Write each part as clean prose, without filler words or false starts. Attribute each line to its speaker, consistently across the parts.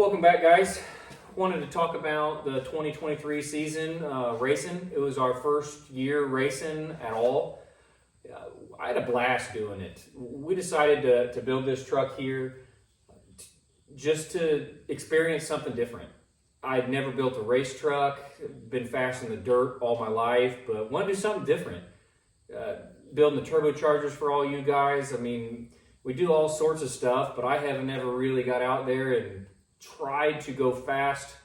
Speaker 1: Welcome back, guys. Wanted to talk about the 2023 season racing. It was our first year racing at all. I had a blast doing it. We decided to build this truck here just to experience something different. I'd never built a race truck, been fast in the dirt all my life, but want to do something different. Building the turbochargers for all you guys. I mean, we do all sorts of stuff, but I haven't ever really got out there and tried to go fast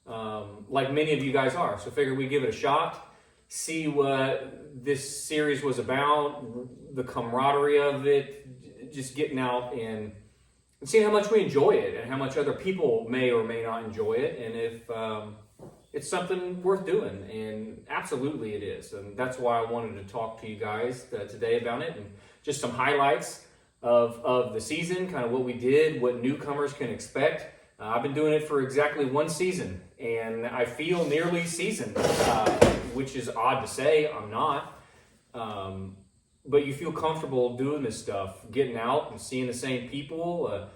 Speaker 1: like many of you guys are. So figured we'd give it a shot, see what this series was about, the camaraderie of it, just getting out and seeing how much we enjoy it and how much other people may or may not enjoy it, and if it's something worth doing. And absolutely it is. And that's why I wanted to talk to you guys today about it, and just some highlights of the season, kind of what we did, what newcomers can expect. I've been doing it for exactly one season, and I feel nearly seasoned, which is odd to say. I'm not. But you feel comfortable doing this stuff, getting out and seeing the same people,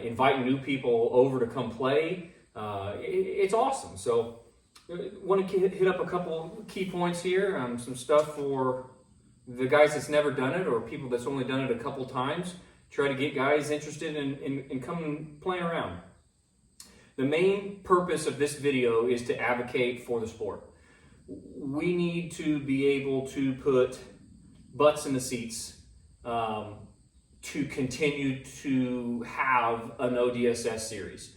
Speaker 1: inviting new people over to come play. It's awesome. So I want to hit up a couple key points here, some stuff for the guys that's never done it or people that's only done it a couple times. Try to get guys interested in coming playing around. The main purpose of this video is to advocate for the sport. We need to be able to put butts in the seats to continue to have an ODSS series.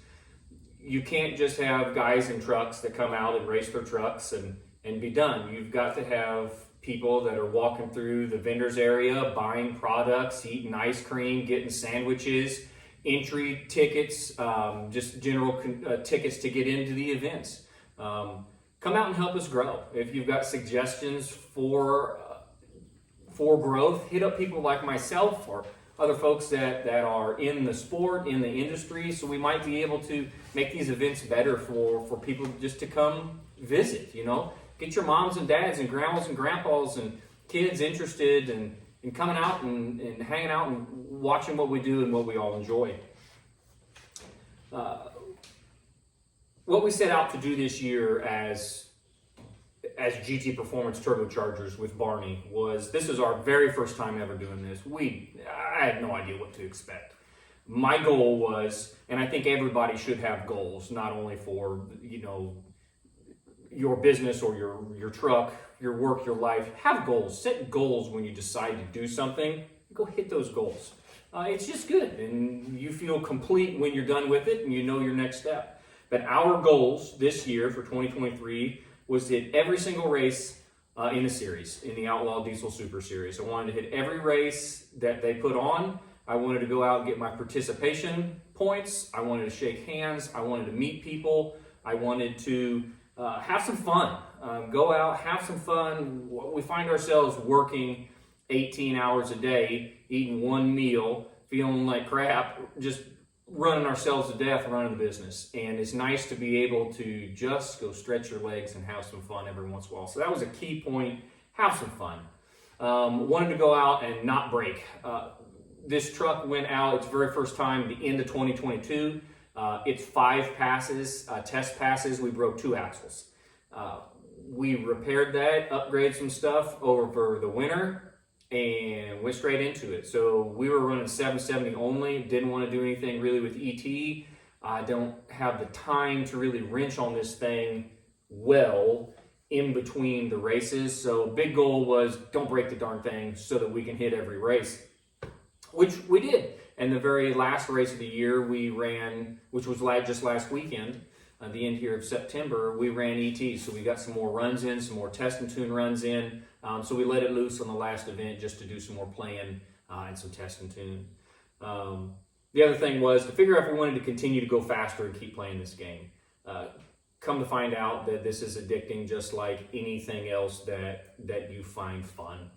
Speaker 1: You can't just have guys in trucks that come out and race their trucks and be done. You've got to have people that are walking through the vendors area, buying products, eating ice cream, getting sandwiches, entry tickets, just general tickets to get into the events. Come out and help us grow. If you've got suggestions for growth, hit up people like myself or other folks that are in the sport, in the industry, so we might be able to make these events better for people just to come visit, you know. Get your moms and dads and grandmas and grandpas and kids interested in coming out and hanging out and watching what we do and what we all enjoy. What we set out to do this year as GT Performance Turbochargers with Barney was, this is our very first time ever doing this. I had no idea what to expect. My goal was, and I think everybody should have goals, not only for, you know, your business or your truck, your work, your life. Have goals. Set goals when you decide to do something. Go hit those goals. It's just good, and you feel complete when you're done with it and you know your next step. But our goals this year for 2023 was to hit every single race in the series, in the Outlaw Diesel Super Series. I wanted to hit every race that they put on. I wanted to go out and get my participation points. I wanted to shake hands. I wanted to meet people. I wanted to have some fun. Go out, have some fun. We find ourselves working 18 hours a day, eating one meal, feeling like crap, just running ourselves to death running the business. And it's nice to be able to just go stretch your legs and have some fun every once in a while. So that was a key point. Have some fun. Wanted to go out and not break. This truck went out its very first time at the end of 2022. It's 5 passes, test passes. We broke 2 axles. We repaired that, upgraded some stuff over the winter, and went straight into it. So we were running 770 only. Didn't want to do anything really with ET. I don't have the time to really wrench on this thing well in between the races. So big goal was don't break the darn thing so that we can hit every race, which we did. And the very last race of the year we ran, which was just last weekend, the end here of September, we ran ET. So we got some more runs in, some more test and tune runs in. So we let it loose on the last event just to do some more playing and some test and tune. The other thing was to figure out if we wanted to continue to go faster and keep playing this game. Come to find out that this is addicting just like anything else that you find fun.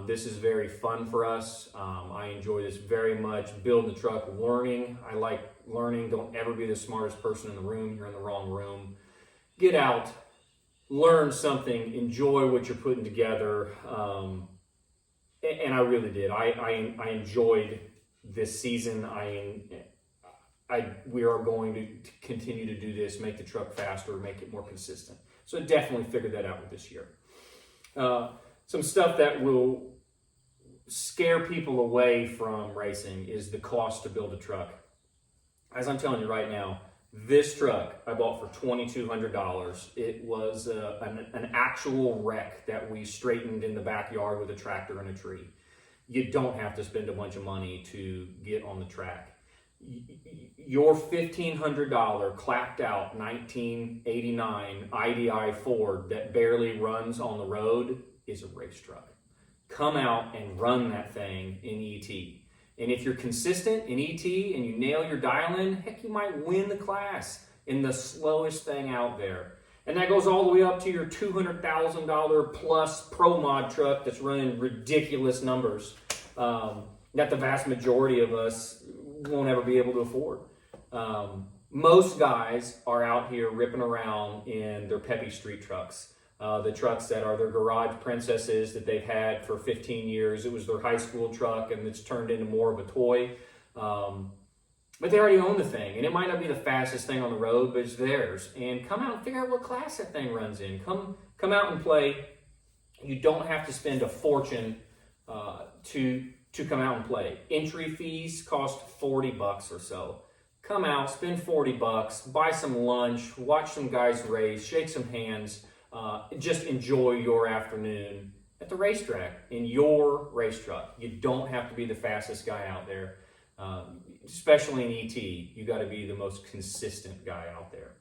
Speaker 1: This is very fun for us. I enjoy this very much. Building the truck, learning. I like learning. Don't ever be the smartest person in the room. You're in the wrong room. Get out, learn something, enjoy what you're putting together. And I really did. I enjoyed this season. we are going to continue to do this, make the truck faster, make it more consistent. So definitely figured that out with this year. Some stuff that will scare people away from racing is the cost to build a truck. As I'm telling you right now, this truck I bought for $2,200. It was an actual wreck that we straightened in the backyard with a tractor and a tree. You don't have to spend a bunch of money to get on the track. Your $1,500 clapped out 1989 IDI Ford that barely runs on the road is a race truck. Come out and run that thing in ET. And if you're consistent in ET and you nail your dial in, heck, you might win the class in the slowest thing out there. And that goes all the way up to your $200,000 plus Pro Mod truck that's running ridiculous numbers that the vast majority of us won't ever be able to afford. Most guys are out here ripping around in their peppy street trucks. The trucks that are their garage princesses that they've had for 15 years. It was their high school truck and it's turned into more of a toy. But they already own the thing, and it might not be the fastest thing on the road, but it's theirs. And come out and figure out what class that thing runs in. Come out and play. You don't have to spend a fortune to come out and play. Entry fees cost $40 or so. Come out, spend $40, buy some lunch, watch some guys race, shake some hands. Just enjoy your afternoon at the racetrack in your race truck. You don't have to be the fastest guy out there, especially in ET. You got to be the most consistent guy out there.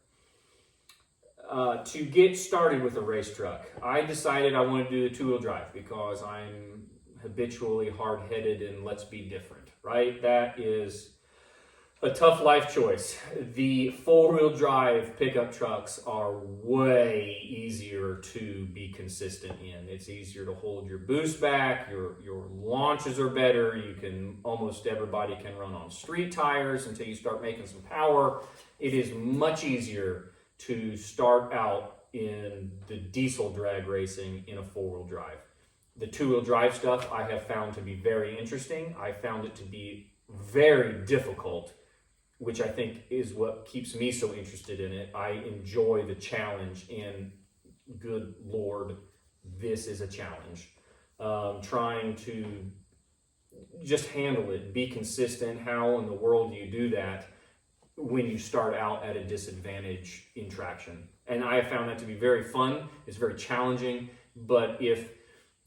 Speaker 1: To get started with a race truck, I decided I wanted to do the two-wheel drive because I'm habitually hard-headed and let's be different, right? That is a tough life choice. The four-wheel drive pickup trucks are way easier to be consistent in. It's easier to hold your boost back, your launches are better, almost everybody can run on street tires until you start making some power. It is much easier to start out in the diesel drag racing in a four-wheel drive. The two-wheel drive stuff I have found to be very interesting. I found it to be very difficult, which I think is what keeps me so interested in it. I enjoy the challenge, and good Lord, this is a challenge. Trying to just handle it, be consistent. How in the world do you do that when you start out at a disadvantage in traction? And I have found that to be very fun. It's very challenging, but if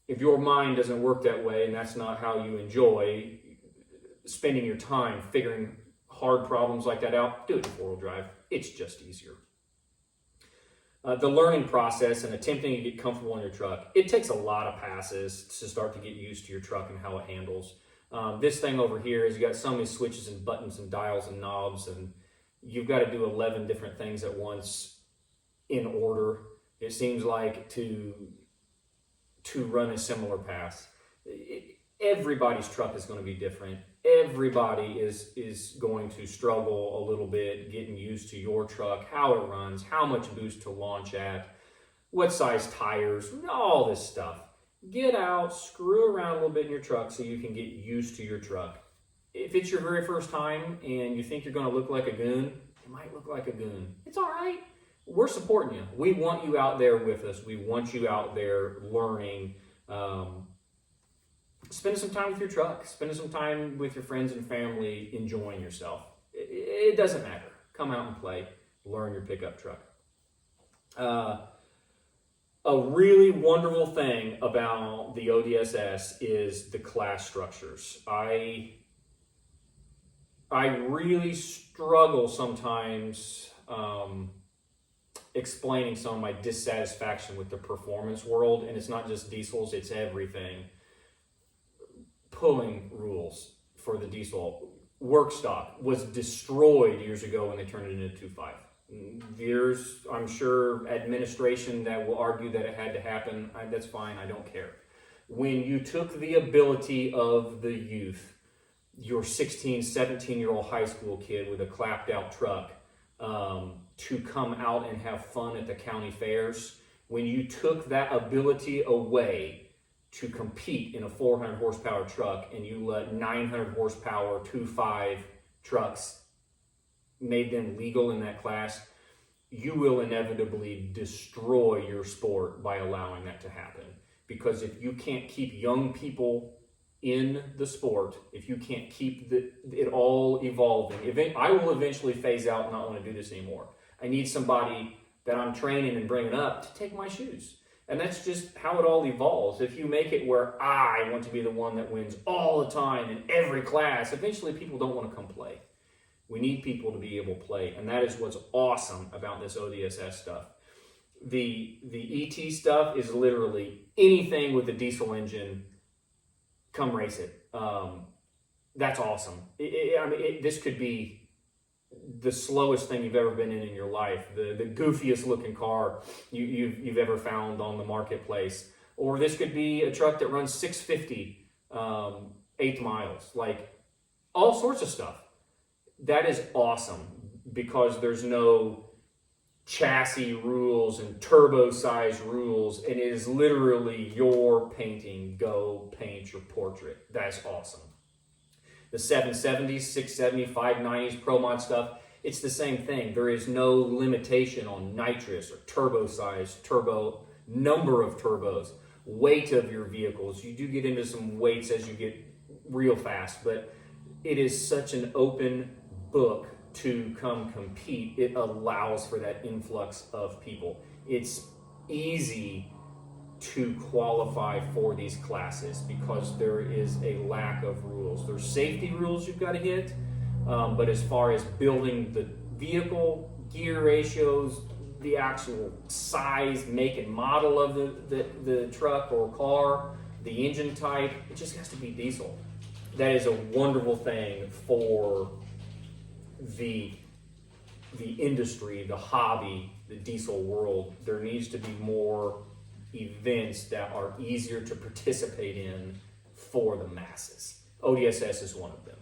Speaker 1: your mind doesn't work that way and that's not how you enjoy spending your time figuring hard problems like that out, do it in four-wheel drive. It's just easier. The learning process and attempting to get comfortable in your truck, it takes a lot of passes to start to get used to your truck and how it handles. This thing over here is you got so many switches and buttons and dials and knobs, and you've got to do 11 different things at once in order, it seems like, to run a similar pass. Everybody's truck is going to be different. Everybody is going to struggle a little bit getting used to your truck, how it runs, how much boost to launch at, what size tires, all this stuff. Get out, screw around a little bit in your truck so you can get used to your truck. If it's your very first time and you think you're going to look like a goon, you might look like a goon. It's all right. We're supporting you. We want you out there with us. We want you out there learning. Spending some time with your truck, spending some time with your friends and family, enjoying yourself. It doesn't matter. Come out and play. Learn your pickup truck. A really wonderful thing about the ODSS is the class structures. I really struggle sometimes explaining some of my dissatisfaction with the performance world, and it's not just diesels, it's everything. Pulling rules for the diesel work stock was destroyed years ago when they turned it into 2.5. There's, I'm sure, administration that will argue that it had to happen. That's fine, I don't care. When you took the ability of the youth, your 16, 17-year-old high school kid with a clapped out truck, to come out and have fun at the county fairs, when you took that ability away to compete in a 400 horsepower truck and you let 900 horsepower 2.5 trucks made them legal in that class, you will inevitably destroy your sport by allowing that to happen. Because if you can't keep young people in the sport, if you can't keep it all evolving, I will eventually phase out and not want to do this anymore. I need somebody that I'm training and bringing up to take my shoes. And that's just how it all evolves. If you make it where I want to be the one that wins all the time in every class, eventually people don't want to come play. We need people to be able to play, and that is what's awesome about this ODSS stuff. The ET stuff is literally anything with a diesel engine, come race it. That's awesome. This could be the slowest thing you've ever been in your life, the goofiest looking car you've ever found on the marketplace. Or this could be a truck that runs 650 8 miles, like all sorts of stuff. That is awesome because there's no chassis rules and turbo size rules, and it is literally your painting. Go paint your portrait. That's awesome. The 770s, 670, 590s, Pro Mod stuff, it's the same thing. There is no limitation on nitrous or turbo size, turbo, number of turbos, weight of your vehicles. You do get into some weights as you get real fast, but it is such an open book to come compete. It allows for that influx of people. It's easy to qualify for these classes because there is a lack of rules. There's safety rules you've got to hit, but as far as building the vehicle, gear ratios, the actual size, make and model of the truck or car, the engine type, it just has to be diesel. That is a wonderful thing for the industry, the hobby, the diesel world. There needs to be more events that are easier to participate in for the masses. ODSS is one of them.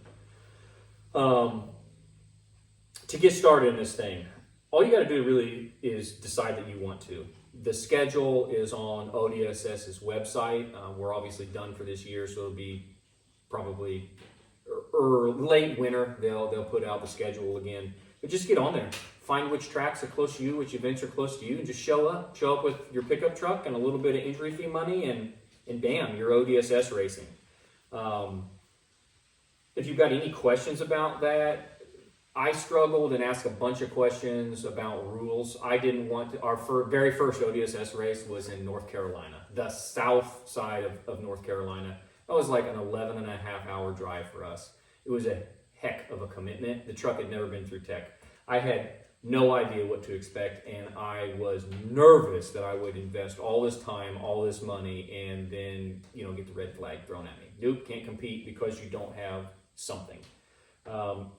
Speaker 1: To get started in this thing, all you got to do really is decide that you want to. The schedule is on ODSS's website. We're obviously done for this year, so it'll be probably late winter. They'll put out the schedule again. But just get on there. Find which tracks are close to you, which events are close to you, and just show up. Show up with your pickup truck and a little bit of entry fee money, and bam, you're ODSS racing. If you've got any questions about that, I struggled and asked a bunch of questions about rules. I didn't want to. Our very first ODSS race was in North Carolina, the south side of North Carolina. That was like an 11 and a half hour drive for us. It was a heck of a commitment. The truck had never been through tech. I had no idea what to expect, and I was nervous that I would invest all this time, all this money, and then get the red flag thrown at me. Nope, can't compete because you don't have something.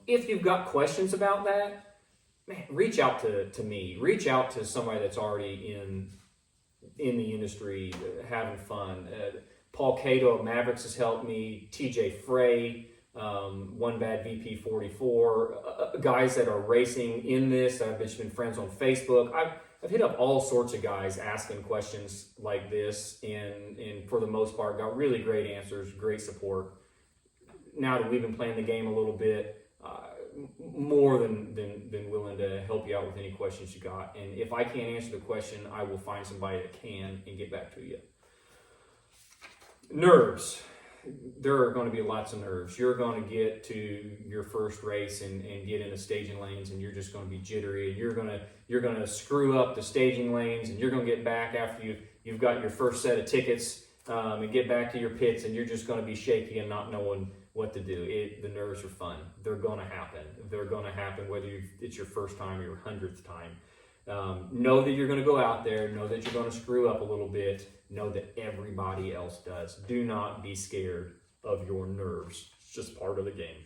Speaker 1: If you've got questions about that, man, reach out to me. Reach out to somebody that's already in the industry, having fun. Paul Cato at Mavericks has helped me. TJ Frey, One Bad VP44, guys that are racing in this. I've just been friends on Facebook. I've hit up all sorts of guys asking questions like this, and for the most part, got really great answers, great support. Now that we've been playing the game a little bit, more than willing to help you out with any questions you got. And if I can't answer the question, I will find somebody that can and get back to you. Nerves. There are going to be lots of nerves. You're going to get to your first race and get into staging lanes, and you're just going to be jittery. You're going to screw up the staging lanes, and you're going to get back after you've got your first set of tickets and get back to your pits, and you're just going to be shaky and not knowing what to do. The nerves are fun. They're going to happen. They're going to happen whether it's your first time or your 100th time. Know that you're going to go out there. Know that you're going to screw up a little bit. Know that everybody else does. Do not be scared of your nerves. It's just part of the game.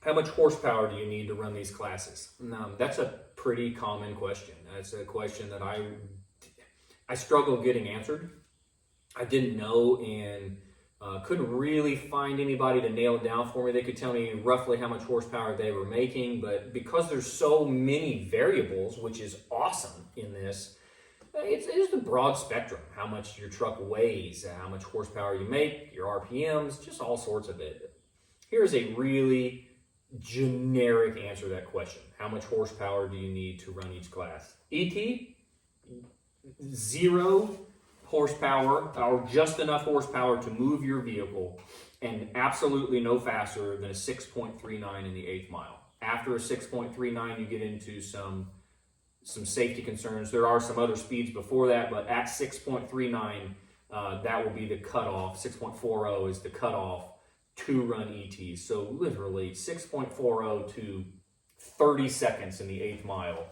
Speaker 1: How much horsepower do you need to run these classes? That's a pretty common question. That's a question that I struggle getting answered. I didn't know and couldn't really find anybody to nail it down for me. They could tell me roughly how much horsepower they were making, but because there's so many variables, which is awesome in this, it's a broad spectrum. How much your truck weighs, how much horsepower you make, your RPMs, just all sorts of it. Here's a really generic answer to that question. How much horsepower do you need to run each class? ET, 0 horsepower or just enough horsepower to move your vehicle, and absolutely no faster than a 6.39 in the 8th mile. After a 6.39, you get into some safety concerns. There are some other speeds before that, but at 6.39, that will be the cutoff. 6.40 is the cutoff to run ET. So literally 6.40 to 30 seconds in the 8th mile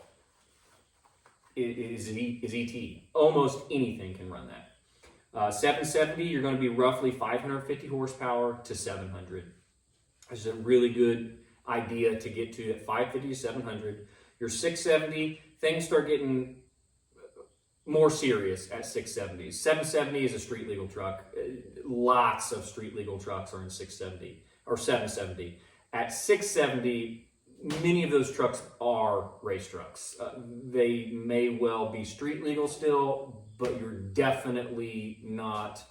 Speaker 1: is ET. Almost anything can run that. 770, you're going to be roughly 550 horsepower to 700. This is a really good idea to get to at 550 to 700. Your 670, things start getting more serious at 670s. 770 is a street legal truck. Lots of street legal trucks are in 670 or 770. At 670, many of those trucks are race trucks. They may well be street legal still, but you're definitely not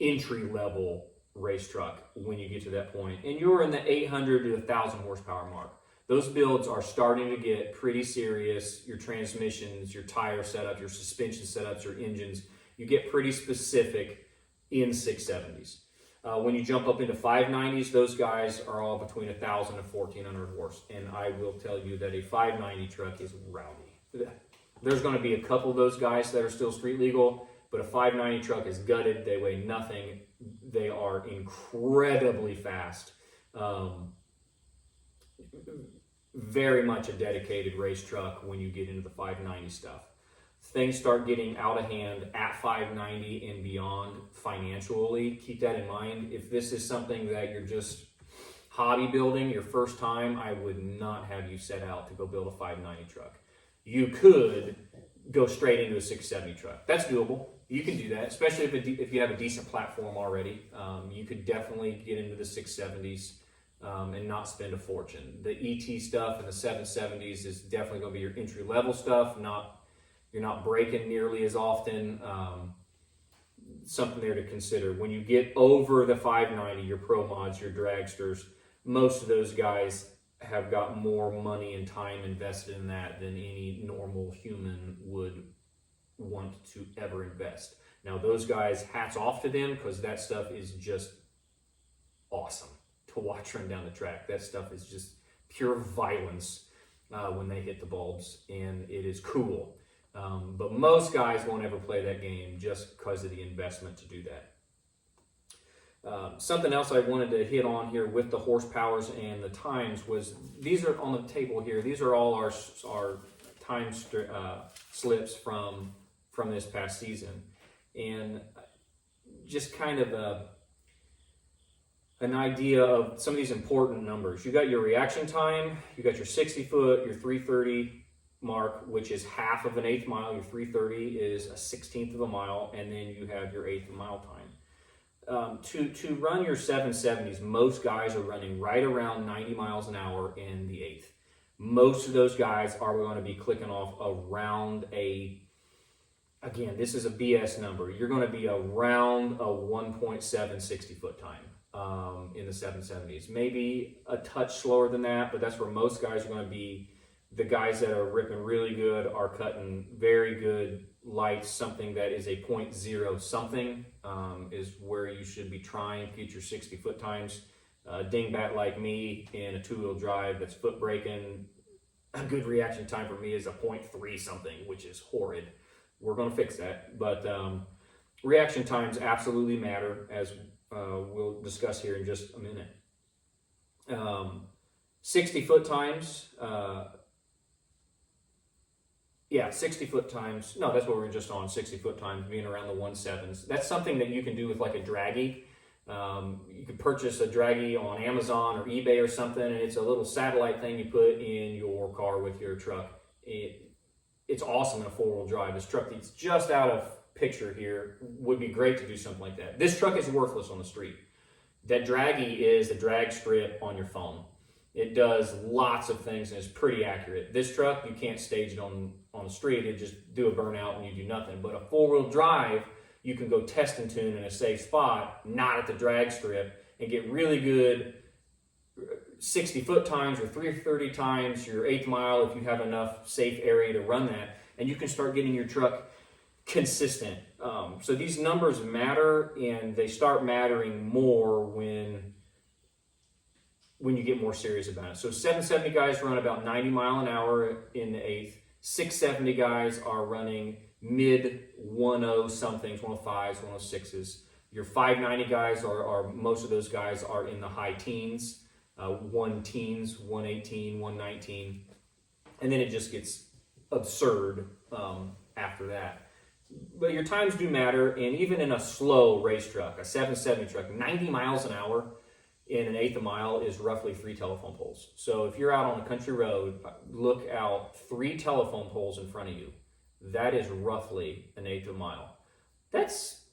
Speaker 1: entry level race truck when you get to that point. And you're in the 800 to 1,000 horsepower mark. Those builds are starting to get pretty serious. Your transmissions, your tire setup, your suspension setups, your engines, you get pretty specific in 670s. When you jump up into 590s, those guys are all between 1,000 and 1,400 horse. And I will tell you that a 590 truck is rowdy. There's going to be a couple of those guys that are still street legal, but a 590 truck is gutted. They weigh nothing. They are incredibly fast. Very much a dedicated race truck when you get into the 590 stuff. Things start getting out of hand at 590 and beyond financially. Keep that in mind. If this is something that you're just hobby building your first time, I would not have you set out to go build a 590 truck. You could go straight into a 670 truck. That's doable. You can do that, especially if you have a decent platform already. You could definitely get into the 670s. And not spend a fortune. The ET stuff and the 770s is definitely going to be your entry level stuff. You're not braking nearly as often. Something there to consider. When you get over the 590, your pro mods, your dragsters, most of those guys have got more money and time invested in that than any normal human would want to ever invest. Now those guys, hats off to them, because that stuff is just awesome to watch run down the track. That stuff is just pure violence when they hit the bulbs, and it is cool. But most guys won't ever play that game just because of the investment to do that. Something else I wanted to hit on here with the horsepowers and the times was, these are on the table here. These are all our time slips from this past season. And just kind of an idea of some of these important numbers. You got your reaction time, you got your 60 foot, your 330 mark, which is half of an 8th mile. Your 330 is a 16th of a mile, and then you have your 8th mile time. To run your 770s, most guys are running right around 90 miles an hour in the 8th. Most of those guys are going to be clicking off around again, this is a BS number. You're going to be around a 1.7 60 foot time. In the 770s, maybe a touch slower than that, but that's where most guys are going to be. The guys that are ripping really good are cutting very good lights. Something that is a 0.0 something is where you should be trying to get your 60 foot times. Dingbat like me in a 2-wheel drive that's foot braking, a good reaction time for me is a 0.3 something, which is horrid. We're going to fix that, but reaction times absolutely matter, as we'll discuss here in just a minute. 60 foot times, 60 foot times, no, that's what we were just on, 60 foot times, being around the 1.7s. That's something that you can do with like a draggy. You can purchase a draggy on Amazon or eBay or something, and it's a little satellite thing you put in your car with your truck. It's awesome in a 4-wheel drive. This truck that's just out of picture here would be great to do something like that. This truck is worthless on the street. That draggy is a drag strip on your phone. It does lots of things and is pretty accurate. This truck, you can't stage it on the street. It just do a burnout and you do nothing. But a 4-wheel drive, you can go test and tune in a safe spot, not at the drag strip, and get really good 60-foot times or 330 times your eighth mile if you have enough safe area to run that, and you can start getting your truck consistent. So these numbers matter, and they start mattering more when you get more serious about it. So 770 guys run about 90 mile an hour in the eighth. 670 guys are running mid 10 somethings, 105s, 106s. Your 590 guys are most of those guys are in the high teens, 118, 119, and then it just gets absurd after that. But your times do matter, and even in a slow race truck, a 770 truck, 90 miles an hour in an eighth a mile is roughly 3 telephone poles. So if you're out on a country road, look out 3 telephone poles in front of you. That is roughly an eighth of a mile. That's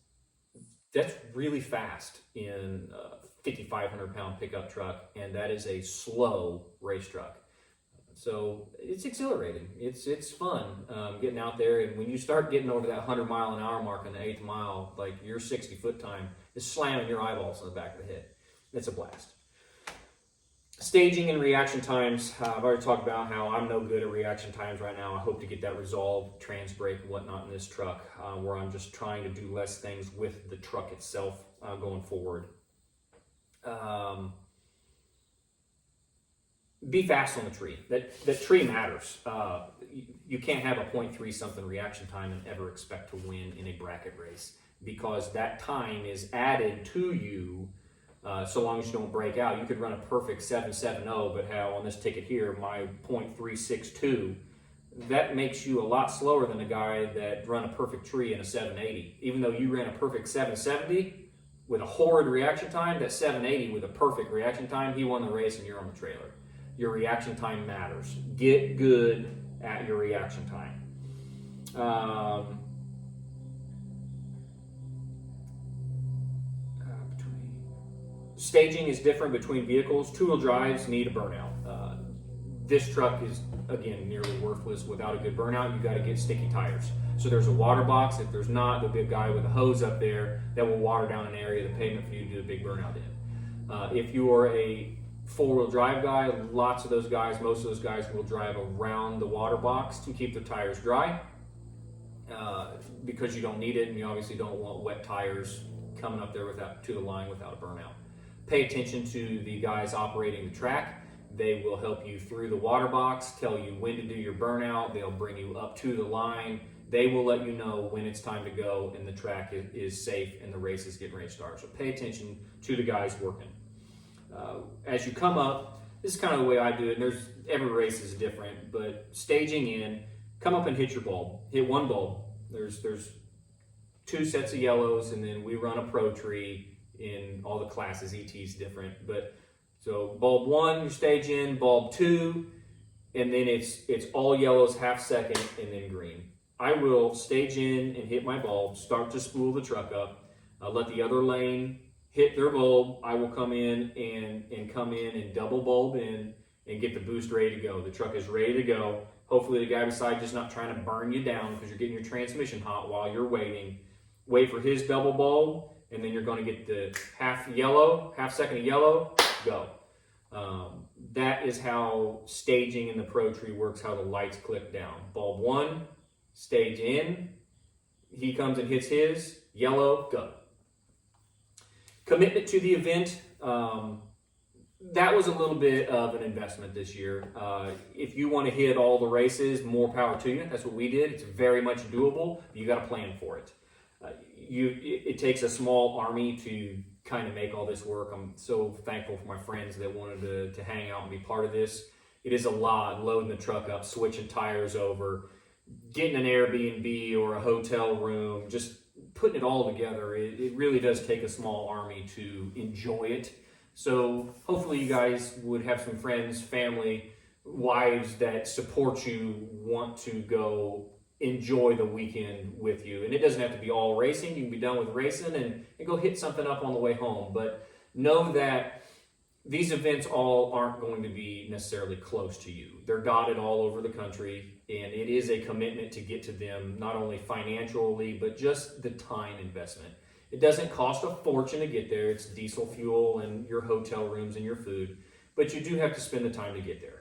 Speaker 1: really fast in a 5,500 pound pickup truck, and that is a slow race truck. So it's exhilarating. It's fun getting out there, and when you start getting over that 100 mile an hour mark in the eighth mile, like your 60-foot time is slamming your eyeballs in the back of the head. It's a blast. Staging and reaction times. I've already talked about how I'm no good at reaction times right now. I hope to get that resolved, trans brake and whatnot in this truck, where I'm just trying to do less things with the truck itself going forward. Be fast on the tree. That tree matters. You can't have a 0.3 something reaction time and ever expect to win in a bracket race, because that time is added to you. So long as you don't break out. You could run a perfect 7.70, but how on this ticket here, my 0.362, that makes you a lot slower than a guy that run a perfect tree in a 780. Even though you ran a perfect 770 with a horrid reaction time, that 780 with a perfect reaction time, he won the race and you're on the trailer. Your reaction time matters. Get good at your reaction time. Staging is different between vehicles. Two-wheel drives need a burnout. This truck is, again, nearly worthless without a good burnout. You got to get sticky tires. So there's a water box. If there's not, there'll be a guy with a hose up there that will water down an area of the pavement for you to do a big burnout in. If you are a four-wheel drive guy, lots of those guys, most of those guys will drive around the water box to keep their tires dry, because you don't need it, and you obviously don't want wet tires coming up there to the line without a burnout. Pay attention to the guys operating the track. They will help you through the water box, tell you when to do your burnout. They'll bring you up to the line. They will let you know when it's time to go and the track is safe and the race is getting ready to start. So pay attention to the guys working. As you come up, this is kind of the way I do it. And every race is different, but staging in, come up and hit your bulb. Hit one bulb. There's 2 sets of yellows, and then we run a pro tree in all the classes. ET's different, but so bulb 1, you stage in, bulb 2, and then it's all yellows, half second, and then green. I will stage in and hit my bulb, start to spool the truck up, let the other lane hit their bulb. I will come in and double bulb in and get the boost ready to go. The truck is ready to go. Hopefully the guy beside you is not trying to burn you down because you're getting your transmission hot while you're waiting. Wait for his double bulb, and then you're going to get the half second of yellow, go. That is how staging in the Pro Tree works, how the lights click down. Bulb 1, stage in, he comes and hits his, yellow, go. Commitment to the event, that was a little bit of an investment this year. If you want to hit all the races, more power to you. That's what we did. It's very much doable. You got to plan for it. It takes a small army to kind of make all this work. I'm so thankful for my friends that wanted to hang out and be part of this. It is a lot, loading the truck up, switching tires over, getting an Airbnb or a hotel room, just putting it all together. It really does take a small army to enjoy it. So hopefully you guys would have some friends, family, wives that support you, want to go enjoy the weekend with you. And it doesn't have to be all racing. You can be done with racing and go hit something up on the way home. But know that these events all aren't going to be necessarily close to you. They're dotted all over the country, and it is a commitment to get to them, not only financially, but just the time investment. It doesn't cost a fortune to get there. It's diesel fuel and your hotel rooms and your food. but you do have to spend the time to get there.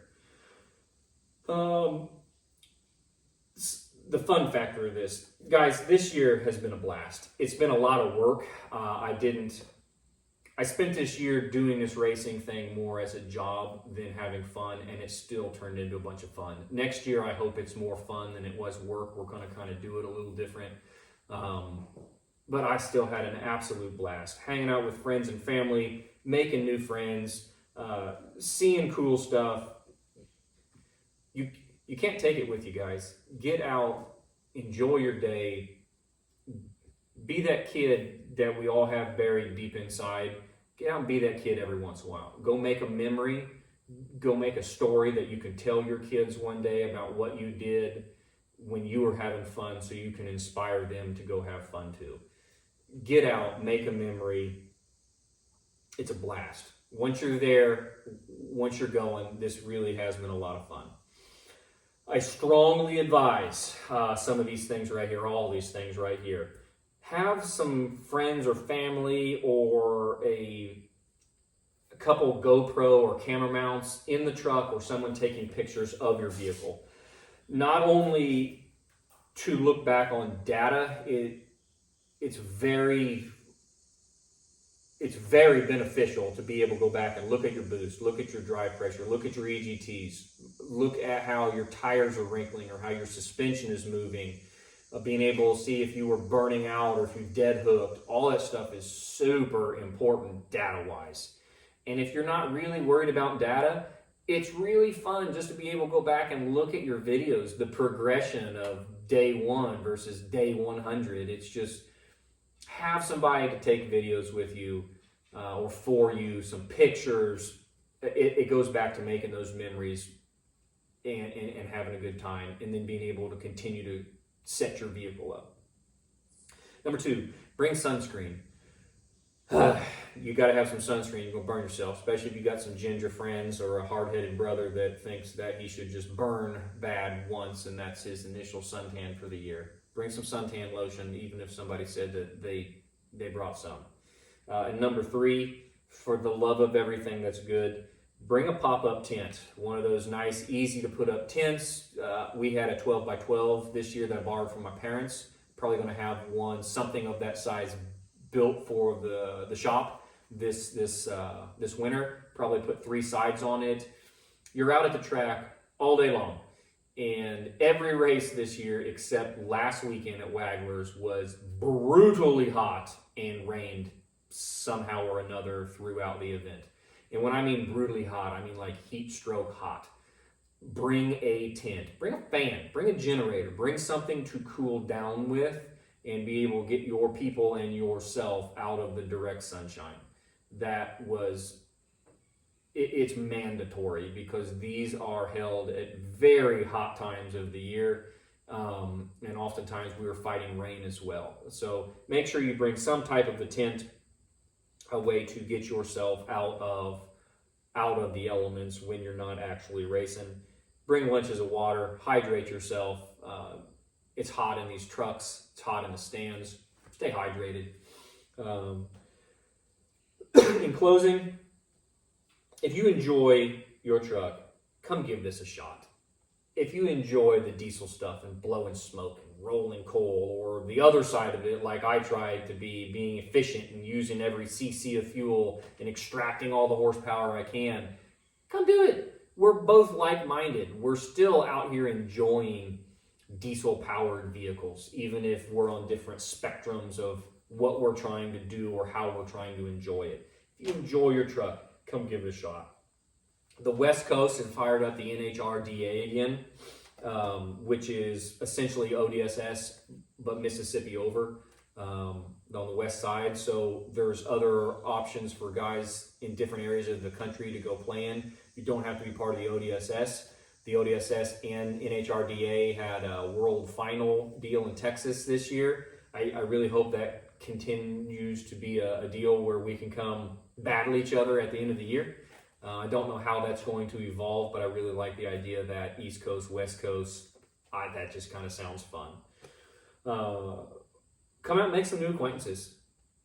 Speaker 1: The fun factor of this, guys, this year has been a blast. It's been a lot of work. I spent this year doing this racing thing more as a job than having fun, and it still turned into a bunch of fun. Next year, I hope it's more fun than it was work. We're going to kind of do it a little different. But I still had an absolute blast hanging out with friends and family, making new friends, seeing cool stuff. You can't take it with you, guys. Get out, enjoy your day, be that kid that we all have buried deep inside. Get out and be that kid every once in a while. Go make a memory. Go make a story that you can tell your kids one day about what you did when you were having fun, so you can inspire them to go have fun too. Get out, make a memory. It's a blast. Once you're there, once you're going, this really has been a lot of fun. I strongly advise some of these things right here, all these things right here. Have some friends or family or a couple GoPro or camera mounts in the truck, or someone taking pictures of your vehicle. Not only to look back on data, it's very beneficial to be able to go back and look at your boost, look at your drive pressure, look at your EGTs, look at how your tires are wrinkling or how your suspension is moving, being able to see if you were burning out or if you dead hooked. All that stuff is super important data-wise. And if you're not really worried about data, it's really fun just to be able to go back and look at your videos, the progression of day 1 versus day 100. It's just, have somebody to take videos with you or for you, some pictures. It goes back to making those memories and having a good time, and then being able to continue to set your vehicle up. Number 2, bring sunscreen. You got to have some sunscreen. You're going to burn yourself, especially if you got some ginger friends or a hard-headed brother that thinks that he should just burn bad once and that's his initial suntan for the year. Bring some suntan lotion, even if somebody said that they brought some. And number 3, for the love of everything that's good, bring a pop-up tent. One of those nice, easy to put up tents. We had a 12 by 12 this year that I borrowed from my parents. Probably going to have one, something of that size, built for the shop this winter. Probably put 3 sides on it. You're out at the track all day long. And every race this year, except last weekend at Wagler's, was brutally hot and rained somehow or another throughout the event. And when I mean brutally hot, I mean like heat stroke hot. Bring a tent, bring a fan, bring a generator, bring something to cool down with and be able to get your people and yourself out of the direct sunshine. It's mandatory, because these are held at very hot times of the year, and oftentimes we were fighting rain as well. So make sure you bring some type of a tent, a way to get yourself out of the elements when you're not actually racing. Bring lunches of water, hydrate yourself. It's hot in these trucks, it's hot in the stands. Stay hydrated. In closing, if you enjoy your truck, come give this a shot. If you enjoy the diesel stuff and blowing smoke and rolling coal, or the other side of it, like I tried to be, being efficient and using every cc of fuel and extracting all the horsepower I can, come do it. We're both like-minded. We're still out here enjoying diesel-powered vehicles, even if we're on different spectrums of what we're trying to do or how we're trying to enjoy it. If you enjoy your truck, come give it a shot. The West Coast has fired up the NHRDA again, which is essentially ODSS, but Mississippi over on the west side. So there's other options for guys in different areas of the country to go play in. You don't have to be part of the ODSS. The ODSS and NHRDA had a world final deal in Texas this year. I really hope that continues to be a deal where we can come battle each other at the end of the year. I don't know how that's going to evolve, but I really like the idea that East Coast, West Coast, that just kind of sounds fun. Come out and make some new acquaintances.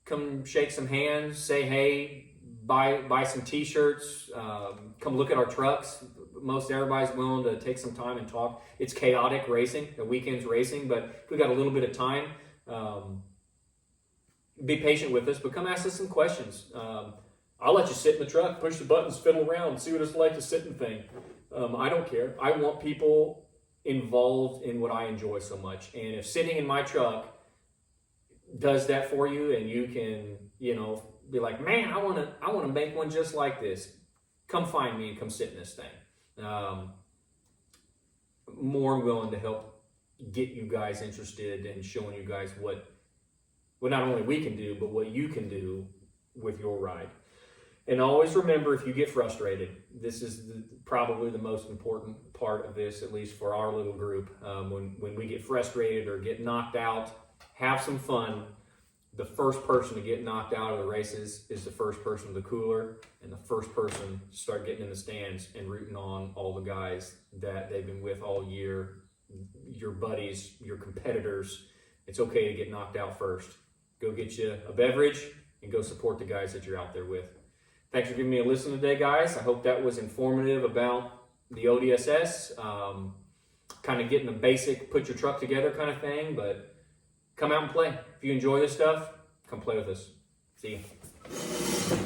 Speaker 1: Come shake some hands, say hey, buy some t-shirts, come look at our trucks. Most everybody's willing to take some time and talk. It's chaotic racing, the weekend's racing, but if we got a little bit of time, be patient with us, but come ask us some questions. I'll let you sit in the truck, push the buttons, fiddle around, see what it's like to sit in the thing. I don't care. I want people involved in what I enjoy so much. And if sitting in my truck does that for you, and you can, be like, man, I want to make one just like this, come find me and come sit in this thing. More willing to help get you guys interested and showing you guys what not only we can do, but what you can do with your ride. And always remember, if you get frustrated, this is probably the most important part of this, at least for our little group. When we get frustrated or get knocked out, have some fun. The first person to get knocked out of the races is the first person to the cooler, and the first person to start getting in the stands and rooting on all the guys that they've been with all year, your buddies, your competitors. It's okay to get knocked out first. Go get you a beverage and go support the guys that you're out there with. Thanks for giving me a listen today, guys. I hope that was informative about the ODSS, kind of getting the basic put your truck together kind of thing, but come out and play. If you enjoy this stuff, come play with us. See you.